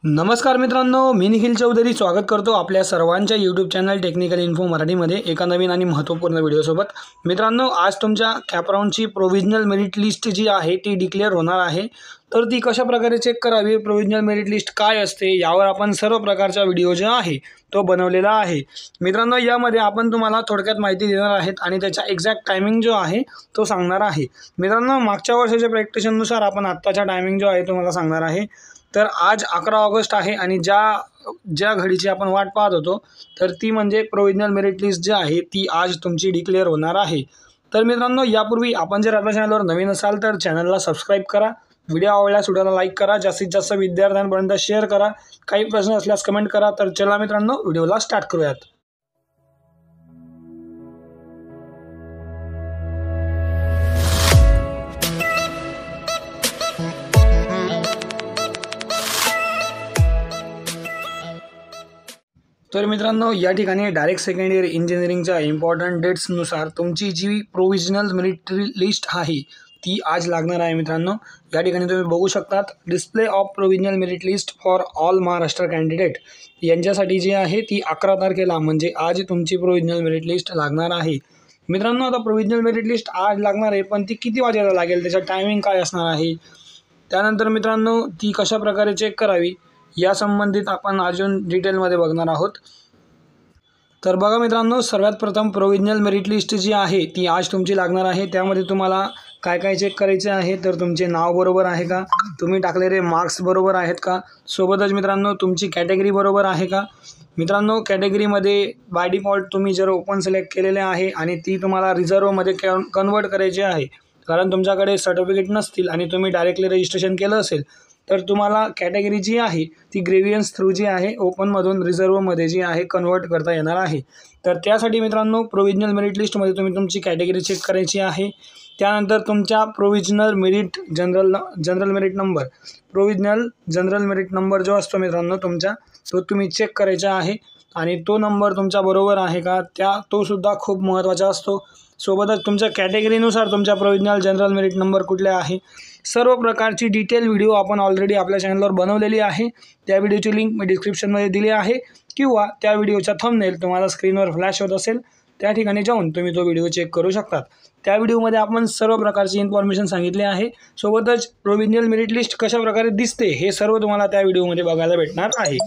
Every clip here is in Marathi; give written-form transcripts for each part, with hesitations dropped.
नमस्कार मित्रांनो, मी निखिल चौधरी स्वागत करतो आपल्या सर्वांच्या यूट्यूब चॅनल टेक्निकल इन्फो मराठीमध्ये एका नवीन आणि महत्त्वपूर्ण व्हिडिओसोबत। मित्रांनो, आज तुमच्या कॅपराउंडची प्रोव्हिजनल मेरिट लिस्ट जी आहे ती डिक्लेअर होणार आहे। तर ती कशा प्रकारे चेक करावी, प्रोव्हिजनल मेरिट लिस्ट काय असते, यावर आपण सर्व प्रकारचा व्हिडिओ जो आहे तो बनवलेला आहे। मित्रांनो, यामध्ये आपण तुम्हाला थोडक्यात माहिती देणार आहेत आणि त्याचा एक्झॅक्ट टायमिंग जो आहे तो सांगणार आहे। मित्रांनो, मागच्या वर्षाच्या प्रॅक्टिशननुसार आपण आत्ताचा टायमिंग जो आहे तुम्हाला सांगणार आहे। तर आज 11 ऑगस्ट आहे आणि ज्या घडीची आपण वाट पाहत होतो तर ती म्हणजे प्रोव्हिजनल मेरिट लिस्ट जी आहे ती आज तुमची डिक्लेअर होणार आहे। तर मित्रांनो, यापूर्वी आपण जर आपल्या चॅनलवर नवीन असाल तर चॅनलला सबस्क्राईब करा, व्हिडिओ आवडल्यास व्हिडिओला लाईक करा, जास्तीत जास्त विद्यार्थ्यांपर्यंत शेअर करा, काही प्रश्न असल्यास कमेंट करा। तर चला मित्रांनो, व्हिडिओला स्टार्ट करूयात। तर मित्रांनो, या ठिकाणी डायरेक्ट सेकंड इयर इंजिनिअरिंगच्या इम्पॉर्टंट डेट्सनुसार तुमची जी प्रोव्हिजनल मेरिट लिस्ट आहे ती आज लागणार आहे। मित्रांनो, या ठिकाणी तुम्ही बघू शकतात, display of provisional merit list for all Maharashtra candidate यांच्यासाठी जी आहे ती 11 तारखेला म्हणजे आज तुमची प्रोव्हिजनल मेरिट लिस्ट लागणार आहे। मित्रांनो, आता प्रोव्हिजनल मेरिट लिस्ट आज लागणार आहे, पण ती किती वाजेला लागेल, त्याचं टायमिंग काय असणार आहे, त्यानंतर मित्रांनो ती कशा प्रकारे चेक करावी या संबंधित आपण अजून डिटेलमध्ये बघणार आहोत। तर बघा मित्रांनो, सर्वात प्रथम प्रोव्हिजनल मेरिट लिस्ट जी आहे ती आज तुमची लागणार आहे। त्यामध्ये तुम्हाला काय काय चेक करायचे आहे, तर तुमचे नाव बरोबर आहे का, तुम्ही टाकलेले मार्क्स बरोबर आहेत का, सोबतच मित्रांनो तुमची कॅटेगरी बरोबर आहे का। मित्रांनो, कॅटेगरीमध्ये बाय डिफॉल्ट तुम्ही जर ओपन सिलेक्ट केलेले आहे आणि ती तुम्हाला रिझर्वमध्ये कन्वर्ट करायची आहे, कारण तुमच्याकडे सर्टिफिकेट नसतील आणि तुम्ही डायरेक्टली रजिस्ट्रेशन केलं असेल तर तुम्हाला कॅटेगरी जी आहे ती ग्रेव्हियन्स थ्रू जी आहे ओपनमधून रिझर्वमध्ये जी आहे कन्वर्ट करता येणार आहे। तर त्यासाठी मित्रांनो प्रोव्हिजनल मेरिट लिस्टमध्ये तुम्ही तुमची कॅटेगरी चेक करायची आहे। त्यानंतर तुमच्या provisional merit general merit number जो असतो मित्रांनो तुमचा, तो तुम्ही चेक करायचा आहे आणि तो नंबर तुमचा बरोबर आहे का तो सुद्धा खूप महत्त्वाचा असतो। सोबतच तुमच्या कॅटेगरीनुसार तुमच्या प्रोव्हिजनल जनरल मेरिट नंबर कुठले आहे, सर्व प्रकारची डिटेल व्हिडिओ आपण ऑलरेडी आपल्या चॅनलवर बनवलेली आहे। त्या व्हिडिओची लिंक मी डिस्क्रिप्शनमध्ये दिली आहे किंवा त्या व्हिडिओचा थंबनेल तुम्हाला स्क्रीनवर फ्लॅश होत असेल त्या ठिकाणी जाऊन तुम्ही तो व्हिडिओ चेक करू शकतात। त्या व्हिडिओमध्ये आपण सर्व प्रकारची इन्फॉर्मेशन सांगितली आहे। सोबतच प्रोव्हिजनल मेरिट लिस्ट कशा प्रकारे दिसते हे सर्व तुम्हाला त्या व्हिडिओमध्ये बघायला भेटणार आहे।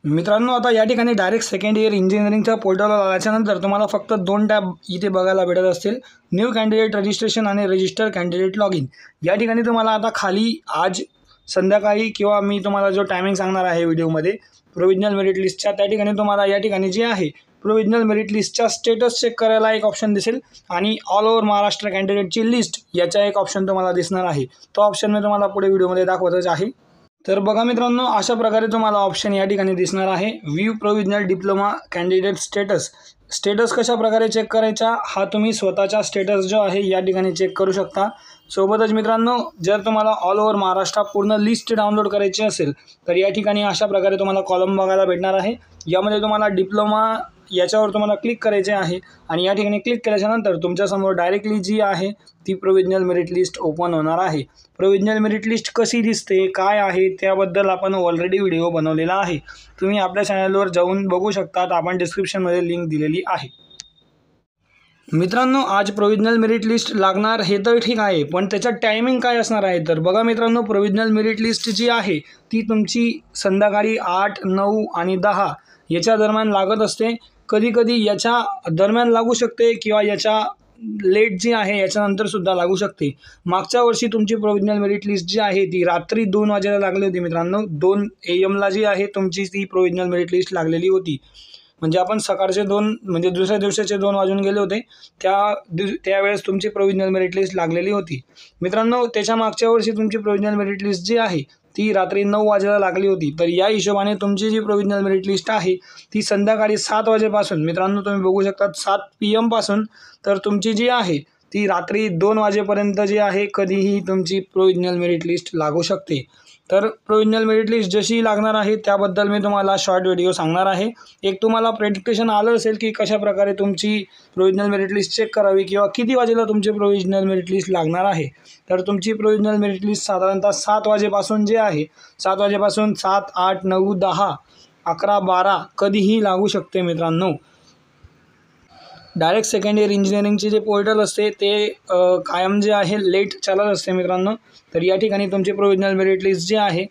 मित्रांनो, आता या ठिकाणी डायरेक्ट सेकंड इयर इंजिनिअरिंगच्या पोर्टलवर आल्याच्यानंतर तुम्हाला फक्त 2 टॅब इथे बघायला भेटत असतील, न्यू कॅन्डिडेट रजिस्ट्रेशन आणि रजिस्टर कॅन्डिडेट लॉग इन। या ठिकाणी तुम्हाला आता खाली आज संध्याकाळी किंवा मी तुम्हाला जो टायमिंग सांगणार आहे व्हिडिओमध्ये प्रोव्हिजनल मेरिट लिस्टच्या, त्या ठिकाणी तुम्हाला या ठिकाणी जे आहे प्रोव्हिजनल मेरिट लिस्टचा स्टेटस चेक करायला एक ऑप्शन दिसेल आणि ऑल ओव्हर महाराष्ट्र कॅन्डिडेटची लिस्ट याचा एक ऑप्शन तुम्हाला दिसणार आहे। तो ऑप्शन मी तुम्हाला पुढे व्हिडिओमध्ये दाखवतच आहे। तर बघा मित्रांनो, अशा प्रकारे तुम्हाला ऑप्शन या ठिकाणी दिसणार आहे, view provisional diploma candidate status कशा प्रकारे चेक करायचा हा तुम्ही स्वतःचा स्टेटस जो आहे या ठिकाणी चेक करू शकता। सोबतच मित्रांनो, जर तुम्हाला ऑल ओव्हर महाराष्ट्र पूर्ण लिस्ट डाउनलोड करायची असेल तर या ठिकाणी अशा प्रकारे तुम्हाला कॉलम बघायला भेटणार आहे। यामध्ये तुम्हाला डिप्लोमा याच्यावर तुम्हाला क्लिक करायचे आहे आणि या ठिकाणी क्लिक केल्याच्यानंतर तुमच्यासमोर डायरेक्टली जी आहे ती प्रोव्हिजनल मेरिट लिस्ट ओपन होणार आहे। प्रोव्हिजनल मेरिट लिस्ट कशी दिसते, काय आहे, त्याबद्दल आपण ऑलरेडी व्हिडिओ बनवलेला आहे, तुम्ही आपल्या चॅनलवर जाऊन बघू शकतात, आपण डिस्क्रिप्शनमध्ये लिंक दिलेली आहे। मित्रांनो, आज प्रोव्हिजनल मेरिट लिस्ट लागणार हे तर ठीक आहे, पण त्याचं टायमिंग काय असणार आहे, तर बघा मित्रांनो, प्रोव्हिजनल मेरिट लिस्ट जी आहे ती तुमची संध्याकाळी 8, 9 आणि 10 याच्या दरम्यान लागत असते। कधी कधी याच्या दरम्यान लागू शकते किंवा याच्या लेट जी आहे याच्यानंतर सुद्धा लागू शकते। मागच्या वर्षी तुमची प्रोव्हिजनल मेरिट लिस्ट जी आहे ती रात्री 2 वाजेला लागली होती मित्रांनो, 2 AM जी आहे तुमची ती प्रोव्हिजनल मेरिट लिस्ट लागलेली होती। म्हणजे आपण सकाळचे 2 म्हणजे दुसऱ्या दिवसाचे 2 वाजून गेले होते त्यावेळेस तुमची प्रोव्हिजनल मेरिट लिस्ट लागलेली होती। मित्रांनो, त्याच्या मागच्या वर्षी तुमची प्रोव्हिजनल मेरिट लिस्ट जी आहे ती रात्री 9 वाजेला लागली होती। तर या हिशोबाने तुमची जी प्रोव्हिजनल मेरिट लिस्ट आहे ती संध्याकाळी 7 वाजेपासून मित्रांनो तुम्ही बघू शकता 7 PM पासून तर तुमची जी आहे ती रात्री 2 वाजेपर्यंत जी आहे कधीही तुमची प्रोव्हिजनल मेरिट लिस्ट लागू शकते। तर प्रोविजनल मेरिट लिस्ट जशी लागणार आहे त्याबद्दल मी तुम्हाला शॉर्ट व्हिडिओ सांगणार आहे. एक तुम्हाला प्रेडिक्टेशन आलं असेल की कशाप्रकारे तुमची प्रोविजनल मेरिट लिस्ट चेक करावी किंवा किती वाजेला तुमची प्रोविजनल मेरिट लिस्ट लागणार आहे. तर तुमची प्रोविजनल मेरिट लिस्ट साधारणतः 7 वाजेपासून जे आहे 7 वाजेपासून 7, 8, 9, 10, 11, 12 कधीही लागू शकते मित्रांनो. डायरेक्ट सेकंड इयर इंजिनिअरिंगचे जे पोर्टल असते ते कायम जे आहे लेट चालत असते मित्रांनो. तर या ठिकाणी तुमची प्रोविजनल मेरिट लिस्ट जे आहे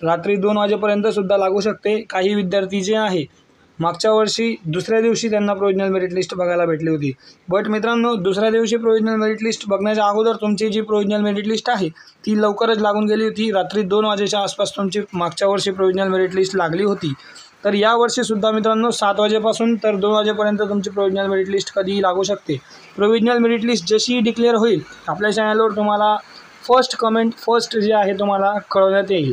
रात्री 2 वाजेपर्यंतसुद्धा लागू शकते. काही विद्यार्थी जे आहे मागच्या वर्षी दुसऱ्या दिवशी त्यांना प्रोविजनल मेरिट लिस्ट बघायला भेटली होती. बट मित्रांनो, दुसऱ्या दिवशी प्रोविजनल मेरिट लिस्ट बघण्याच्या अगोदर तुमची जी प्रोविजनल मेरिट लिस्ट आहे ती लवकरच लागून गेली होती. रात्री 2 वाजेच्या आसपास तुमची मागच्या वर्षी प्रोविजनल मेरिट लिस्ट लागली होती. तर यावर्षीसुद्धा मित्रांनो 7 वाजेपासून तर 2 वाजेपर्यंत तुमची प्रोविजनल मेरिट लिस्ट कधीही लागू शकते. प्रोविजनल मेरिट लिस्ट जशी डिक्लेअर होईल आपल्या चॅनलवर तुम्हाला फर्स्ट जे आहे तुम्हाला कळवण्यात येईल.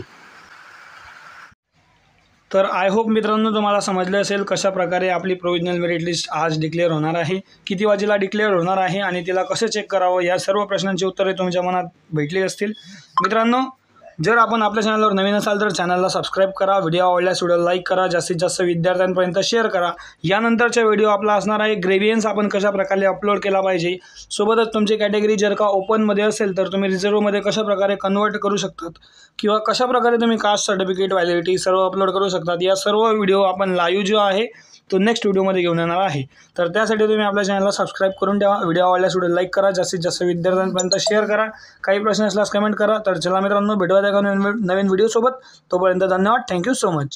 तर आय होप मित्रांनो तुम्हाला समजले असेल कशा प्रकारे आपली प्रोविजनल मेरिट लिस्ट आज डिक्लेअर होणार आहे, किती वाजेला डिक्लेअर होणार आहे आणि तिला कसं चेक करावं, या सर्व प्रश्नांची उत्तरे तुमच्या मनात भेटली असतील. मित्रांनो, जर आपण आपल्या चॅनलवर नवीन असाल तर चॅनलला सबस्क्राईब करा, व्हिडिओ आवडल्यास व्हिडिओ लाईक करा, जास्तीत जास्त विद्यार्थ्यांपर्यंत शेअर करा. यानंतरचा व्हिडिओ आपला असणार आहे ग्रेडियन्स आपण कशा प्रकारे अपलोड केला पाहिजे. सोबतच तुमची कॅटेगरी जर का ओपनमध्ये असेल तर तुम्ही रिझर्वमध्ये कशा प्रकारे कन्वर्ट करू शकतात किंवा कशा प्रकारे तुम्ही कास्ट सर्टिफिकेट व्हॅलिडिटी सर्व अपलोड करू शकतात. या सर्व व्हिडिओ आपण लाईव्ह जो आहे तो नेक्स्ट व्हिडिओमध्ये घेऊन येणार आहे. तर त्यासाठी तुम्ही आपल्या चॅनलला सबस्क्राईब करून ठेवा, व्हिडिओ आवडल्यास व्हिडिओ लाईक करा, जास्तीत जास्त विद्यार्थ्यांपर्यंत शेअर करा. काही प्रश्न असल्यास कमेंट करा. तर चला मित्रांनो, भेटूया एका नवीन व्हिडिओसोबत. तोपर्यंत धन्यवाद. Thank you so much.